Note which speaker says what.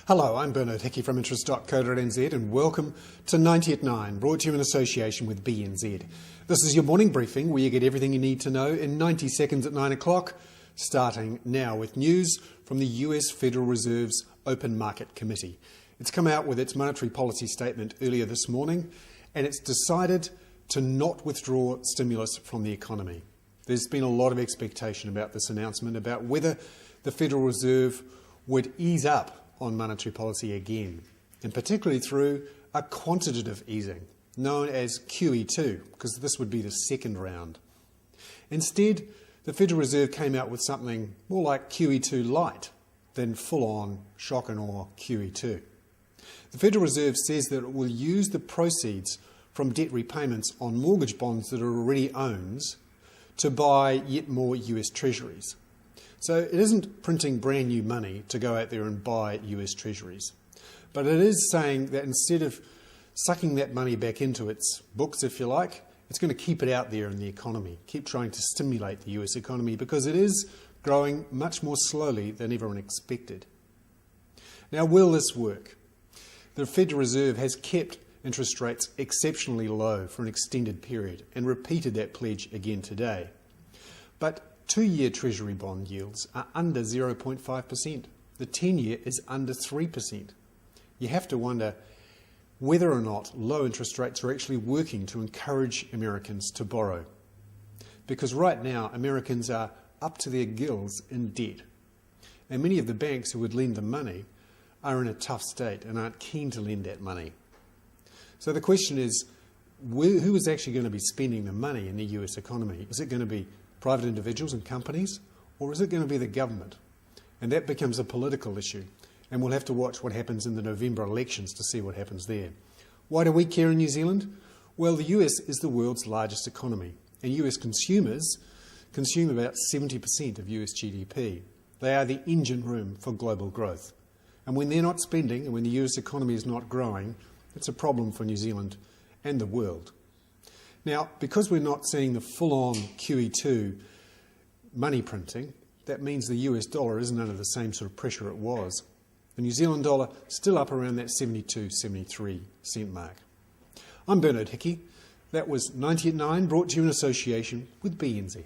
Speaker 1: Hello, I'm Bernard Hickey from interest.co.nz and welcome to 90 at 9, brought to you in association with BNZ. This is your morning briefing where you get everything you need to know in 90 seconds at 9 o'clock, starting now with news from the US Federal Reserve's Open Market Committee. It's come out with its monetary policy statement earlier this morning and it's decided to not withdraw stimulus from the economy. There's been a lot of expectation about this announcement, about whether the Federal Reserve would ease up on monetary policy again, and particularly through a quantitative easing, known as QE2, because this would be the second round. Instead, the Federal Reserve came out with something more like QE2 lite than full-on shock and awe QE2. The Federal Reserve says that it will use the proceeds from debt repayments on mortgage bonds that it already owns to buy yet more US Treasuries. So it isn't printing brand new money to go out there and buy US Treasuries, but it is saying that instead of sucking that money back into its books, if you like, it's going to keep it out there in the economy, keep trying to stimulate the US economy because it is growing much more slowly than everyone expected. Now, will this work? The Federal Reserve has kept interest rates exceptionally low for an extended period and repeated that pledge again today. But two-year Treasury bond yields are under 0.5%. The 10-year is under 3%. You have to wonder whether or not low interest rates are actually working to encourage Americans to borrow. Because right now, Americans are up to their gills in debt. And many of the banks who would lend them money are in a tough state and aren't keen to lend that money. So the question is, who is actually going to be spending the money in the US economy? Is it going to be private individuals and companies, or is it going to be the government? And that becomes a political issue, and we'll have to watch what happens in the November elections to see what happens there. Why do we care in New Zealand? Well, the US is the world's largest economy, and US consumers consume about 70% of US GDP. They are the engine room for global growth. And when they're not spending, and when the US economy is not growing, it's a problem for New Zealand and the world. Now, because we're not seeing the full-on QE2 money printing, that means the US dollar isn't under the same sort of pressure it was. The New Zealand dollar still up around that 72, 73 cent mark. I'm Bernard Hickey. That was 90 at 9, brought to you in association with BNZ.